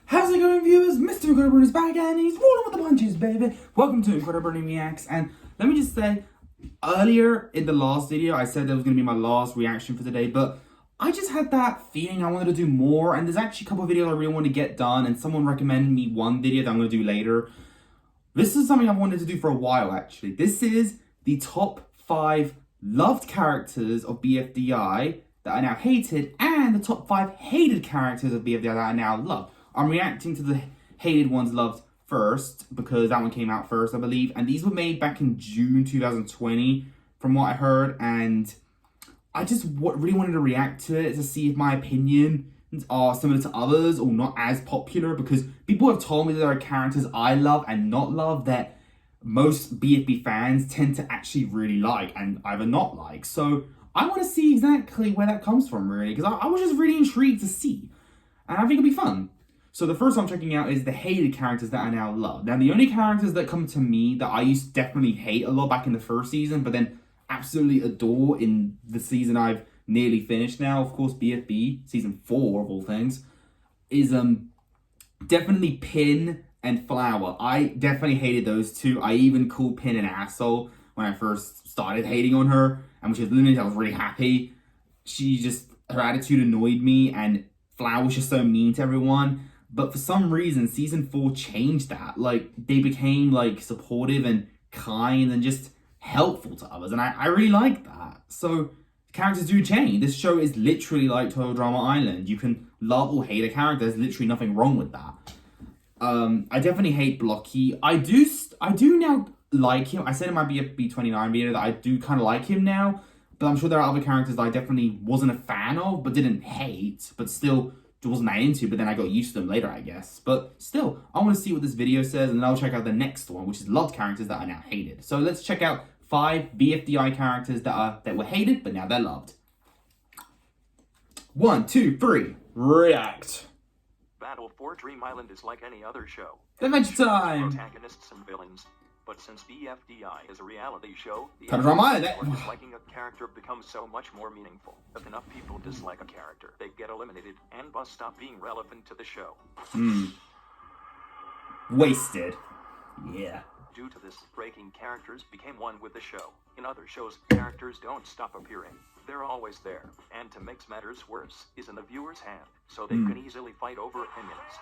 How's it going, viewers? Mr. Incredi-Brony is back and he's rolling with the punches, baby. Welcome to Incredi-Brony Reacts. And let me just say, earlier in the last video, I said that was going to be my last reaction for today, but I just had that feeling I wanted to do more. And there's actually a couple of videos I really want to get done, and someone recommended me one video that I'm going to do later. This is something I've wanted to do for a while, actually. This is the top 5 loved characters of BFDI that are now hated, and the top 5 hated characters of BFDI that are now loved. I'm reacting to the hated ones loved first, because that one came out first, I believe. And these were made back in June 2020, from what I heard. And I just really wanted to react to it to see if my opinions are similar to others or not as popular. Because people have told me that there are characters I love and not love that most BFB fans tend to actually really like and either not like. So I want to see exactly where that comes from, really. Because I was just really intrigued to see. And I think it'll be fun. So the first one I'm checking out is the hated characters that I now love. Now, the only characters that come to me that I used to definitely hate a lot back in the first season, but then absolutely adore in the season I've nearly finished now, of course, BFB, season 4 of all things, is definitely Pin and Flower. I definitely hated those two. I even called Pin an asshole when I first started hating on her, and when she was limited, I was really happy. Her attitude annoyed me, and Flower was just so mean to everyone. But for some reason, season 4 changed that. Like, they became, like, supportive and kind and just helpful to others. And I really like that. So, characters do change. This show is literally like Total Drama Island. You can love or hate a character. There's literally nothing wrong with that. I definitely hate Blocky. I do now like him. I said in my BFB29 video that I do kind of like him now. But I'm sure there are other characters that I definitely wasn't a fan of, but didn't hate. But still wasn't that into, but then I got used to them later, I guess. But still, I want to see what this video says, and then I'll check out the next one, which is loved characters that are now hated. So let's check out 5 BFDI characters that were hated, but now they're loved. 1, 2, 3, react. Battle for Dream Island is like any other show. Adventure time! Protagonists and villains. But since BFDI is a reality show, disliking a character becomes so much more meaningful. If enough people dislike a character, they get eliminated and must stop being relevant to the show. Wasted. Yeah. Due to this, breaking characters became one with the show. In other shows, characters don't stop appearing. They're always there. And to make matters worse, is in the viewer's hand, so they can easily fight over opinions.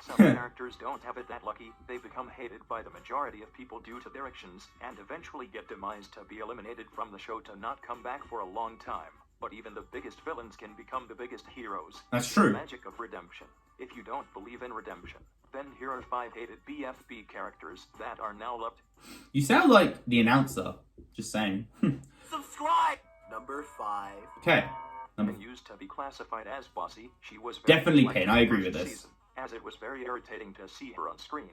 Some characters don't have it that lucky. They become hated by the majority of people due to their actions, and eventually get demised to be eliminated from the show to not come back for a long time. But even the biggest villains can become the biggest heroes. That's true. The magic of redemption. If you don't believe in redemption, then here are 5 hated BFB characters that are now loved. You sound like the announcer. Just saying. Subscribe! Number 5. Okay. Used to be classified as bossy, she was definitely Pin. I agree with this. Season, as it was very irritating to see her on screen.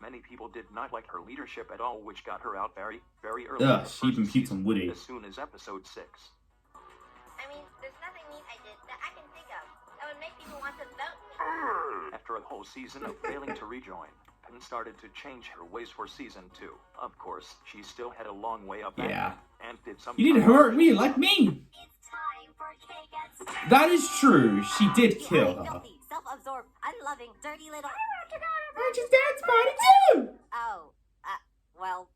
Many people did not like her leadership at all, which got her out very early. She even puked on Woody. As soon as episode 6. I mean, there's nothing mean I did that I can think of that would make people want to vote me. After a whole season of failing to rejoin, Pin started to change her ways for season 2. Of course, she still had a long way up. Yeah. And did some. You didn't hurt me like me. It's time for cake and That is true. She did kill her. filthy, self-absorbed, unloving, dirty little. I just dance party too. Oh, well,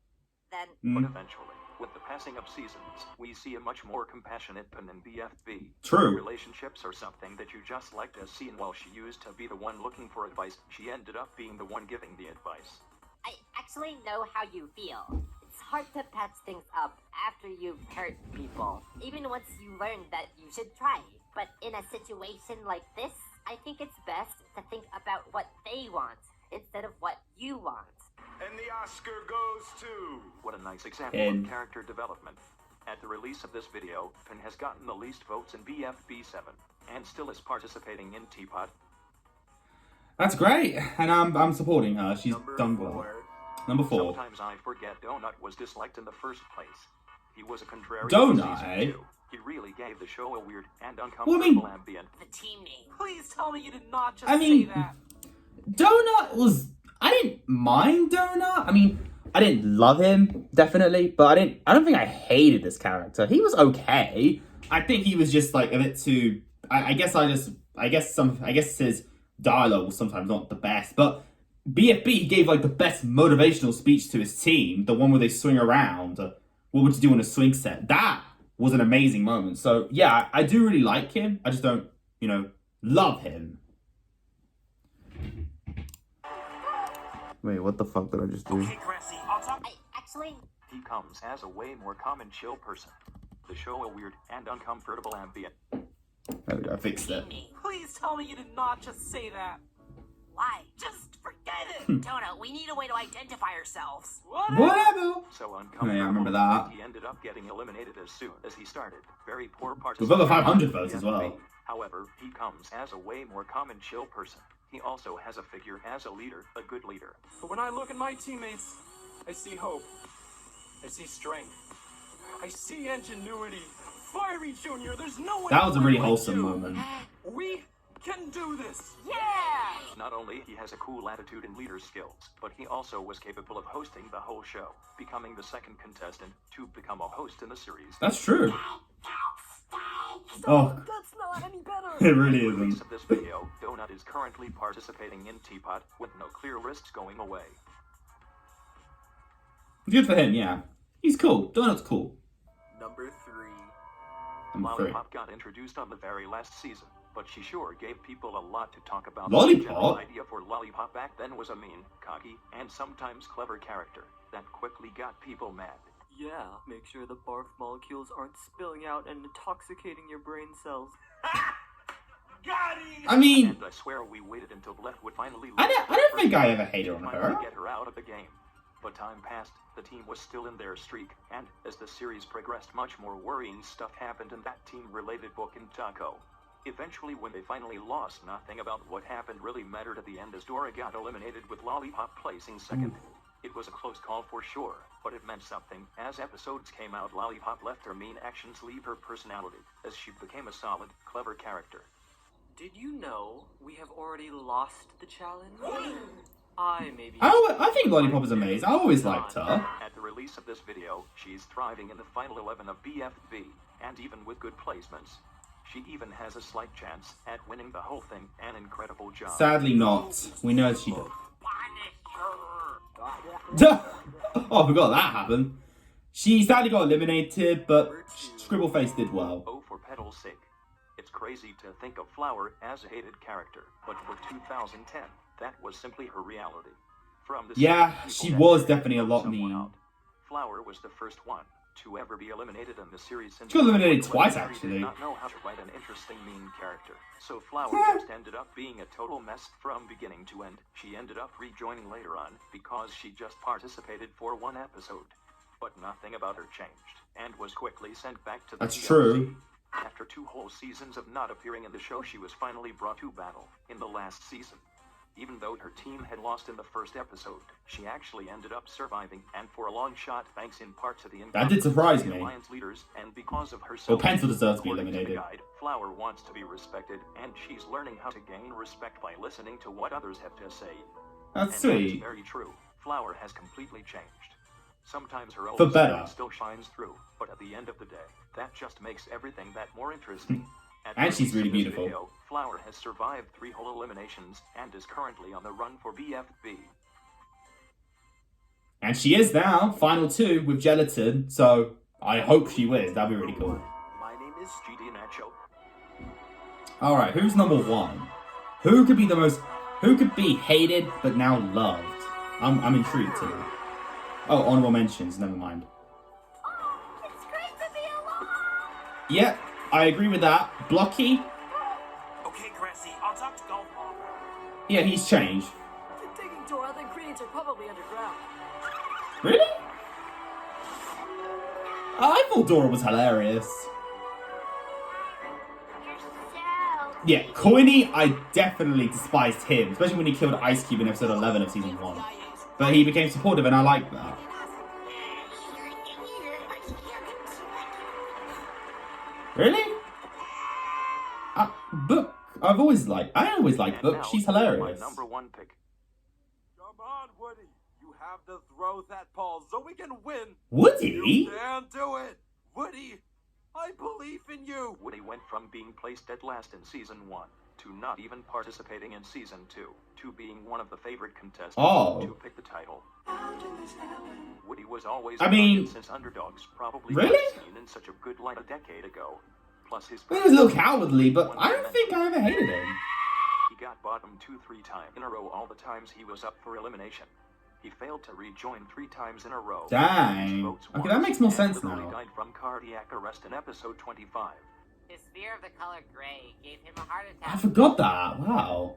then. But eventually, with the passing of seasons, we see a much more compassionate Pin in BFB. True. Relationships are something that you just like to see, and while she used to be the one looking for advice, she ended up being the one giving the advice. I actually know how you feel. It's hard to patch things up after you've hurt people, even once you learn that you should try. But in a situation like this, I think it's best to think about what they want instead of what you want. And the Oscar goes to... What a nice example of character development. At the release of this video, Pin has gotten the least votes in BFB 7, and still is participating in Teapot. That's great, and I'm supporting her. She's done well. Number 4. Sometimes I forget Donut was disliked in the first place. He was a contrarian. Donut, eh? He really gave the show a weird and uncomfortable ambient. The team name. Please tell me you did not just say that. Donut was... I didn't mind Donut. I mean, I didn't love him, definitely, but I don't think I hated this character. He was okay. I think he was just like a bit too... I guess his dialogue was sometimes not the best, but BFB gave like the best motivational speech to his team, the one where they swing around. What would you do on a swing set? That was an amazing moment. So yeah, I do really like him. I just don't, love him. Wait, what the fuck did I just do? Okay, Grassy, I'll talk. Actually, He comes as a way more common chill person. The show a weird and uncomfortable ambient. There we go, I fixed it. Please tell me you did not just say that. why? Just forget it. Dono, we need a way to identify ourselves. Whatever. So uncomfortable. Oh, yeah, I remember that. He ended up getting eliminated as soon as he started. Very poor With participation. over 500 votes as well. However, he comes as a way more common chill person. He also has a figure as a leader, a good leader. But when I look at my teammates, I see hope. I see strength. I see ingenuity. Fiery Junior, there's no one. That was a really like wholesome you. moment. We can do this. Yeah! Not only he has a cool attitude and leader skills, but he also was capable of hosting the whole show, becoming the second contestant to become a host in the series. That's true. Oh, That's not any better. it really Release isn't. of this video, Donut is currently participating in Teapot with no clear risks going away. Good for him, yeah. He's cool. Donut's cool. Number 3. Number 3. Lollipop got introduced on the very last season, but she sure gave people a lot to talk about. Lollipop? The general idea for Lollipop back then was a mean, cocky, and sometimes clever character that quickly got people mad. Yeah, make sure the barf molecules aren't spilling out and intoxicating your brain cells. Got it. I mean, And I swear we waited until Left would finally I don't think I ever hated on finally her. get her out of the game. But time passed, the team was still in their streak, and as the series progressed, much more worrying stuff happened in that team-related book in Taco. Eventually, when they finally lost, nothing about what happened really mattered at the end as Dora got eliminated with Lollipop placing second. It was a close call for sure, but it meant something. As episodes came out, Lollipop left her mean actions leave her personality, as she became a solid, clever character. Did you know we have already lost the challenge? I I think Lollipop is amazing. I always liked her. At the release of this video, she's thriving in the final 11 of BFB, and even with good placements, she even has a slight chance at winning the whole thing. An incredible job. Sadly not. We know she did. Oh, I forgot that happened. She sadly got eliminated, but Scribbleface did well. Oh, for Petal's sake. It's crazy to think of Flower as a hated character, but for 2010, that was simply her reality. From the Yeah, series, she people was had definitely a lot someone mean. out. Flower was the first one to ever be eliminated in the series. Since She got eliminated the twice, series actually. Did not know how to write an interesting mean character, so Flower just ended up being a total mess from beginning to end. She ended up rejoining later on because she just participated for one episode, but nothing about her changed and was quickly sent back to the That's TLC. true. After 2 whole seasons of not appearing in the show, she was finally brought to battle in the last season. Even though her team had lost in the first episode, she actually ended up surviving, and for a long shot, thanks in part to the That did surprise me. Alliance leaders, and because of her Well, Pencil deserves to be according eliminated. the guide, Flower wants to be respected, and she's learning how to gain respect by listening to what others have to say. That's And that is sweet. very true. Flower has completely changed. Sometimes her old For better. spirit still shines through, but at the end of the day, that just makes everything that more interesting. At And the she's really release of this beautiful. video, Flower has survived 3 whole eliminations and is currently on the run for BFB. And she is now, final 2 with Gelatin, so I hope she wins. That'd be really cool. My name is GD Nacho. Alright, who's number 1? Who could be hated but now loved? I'm intrigued to know. Oh, honorable mentions, never mind. Oh, it's great to be alive! Yeah, I agree with that. Blocky, Okay, Grassy, I'll talk to Golf Ball. yeah, he's changed. If you're digging Dora, the ingredients are probably underground. Really? I thought Dora was hilarious. You're so... Yeah, Coiny, I definitely despised him, especially when he killed Ice Cube in episode 11 of season 1. But he became supportive and I like that. Really? Book. I always liked And Book. now, She's my hilarious. number 1 pick. Come on, Woody. You have to throw that ball so we can win. Woody? You can do it. Woody, I believe in you. Woody went from being placed at last in season 1 to not even participating in season 2, to being one of the favorite contestants to pick the title. Woody was always since underdogs probably really? weren't seen in such a good light a decade ago. Plus his He was a little cowardly, but I don't think I ever hated him. He got bottom 2-3 times in a row all the times he was up for elimination. He failed to rejoin 3 times in a row. Dang. Okay, that makes more sense now. He died from cardiac arrest in episode 25. His fear of the color gray gave him a heart attack. I forgot that. Wow.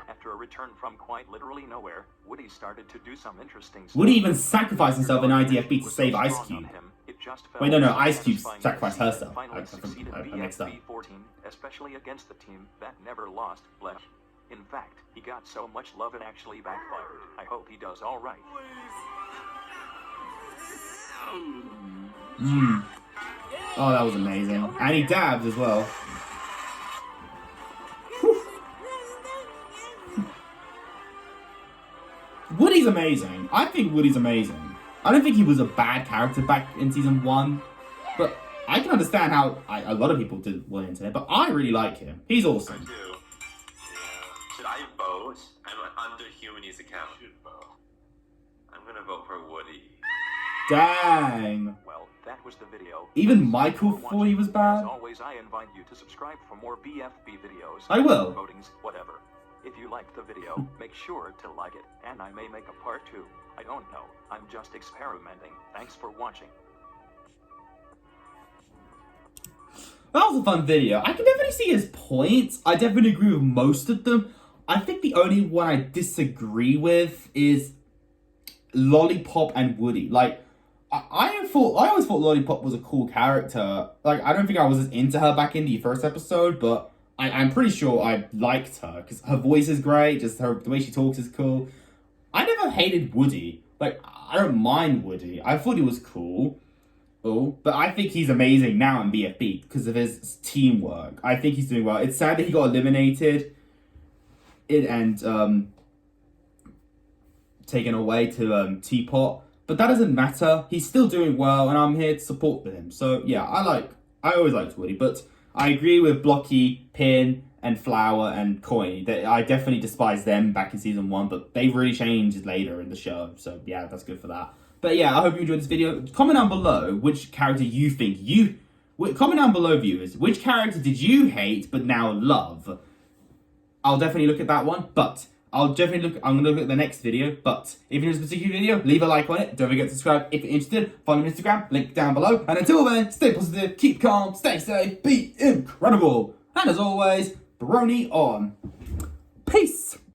After a return from quite literally nowhere, Woody started to do some interesting stuff. Woody even sacrificed himself in IDFB to save Ice Cube. Wait, no, Ice Cube sacrificed herself. I mixed up. 14, especially against the team that never lost, Blech. In fact, he got so much love it actually backfired. I hope he does all right. Oh, that was amazing. And he dabbed as well. Woody's amazing. I think Woody's amazing. I don't think he was a bad character back in season 1, but I can understand how a lot of people were into it, but I really like him. He's awesome. I do. Yeah. Should I vote? I'm under Humanity's account. Should vote. I'm gonna vote for Woody. Dang. Well, that was the video. Even Michael thought he was bad. As always, I invite you to subscribe for more BFB videos. I will. Votings, whatever. If you liked the video, make sure to like it, and I may make a part 2. I don't know. I'm just experimenting. Thanks for watching. That was a fun video. I can definitely see his points. I definitely agree with most of them. I think the only one I disagree with is Lollipop and Woody. Like, I always thought Lollipop was a cool character. Like, I don't think I was as into her back in the first episode, but I'm pretty sure I liked her because her voice is great. Just the way she talks is cool. I never hated Woody. Like, I don't mind Woody. I thought he was cool. Oh, but I think he's amazing now in BFB because of his teamwork. I think he's doing well. It's sad that he got eliminated and taken away to Teapot, but that doesn't matter. He's still doing well, and I'm here to support him. So yeah, I always liked Woody, but I agree with Blocky, Pin, and Flower and Coin. That I definitely despise them back in season 1, but they really changed later in the show. So yeah, that's good for that. But yeah, I hope you enjoyed this video. Comment down below which character you think comment down below, viewers. Which character did you hate but now love? I'll definitely look at that one, but I'm gonna look at the next video. But if you're in this particular video, leave a like on it. Don't forget to subscribe if you're interested. Follow me on Instagram, link down below. And until then, stay positive, keep calm, stay safe, be incredible. And as always, Brony on. Peace.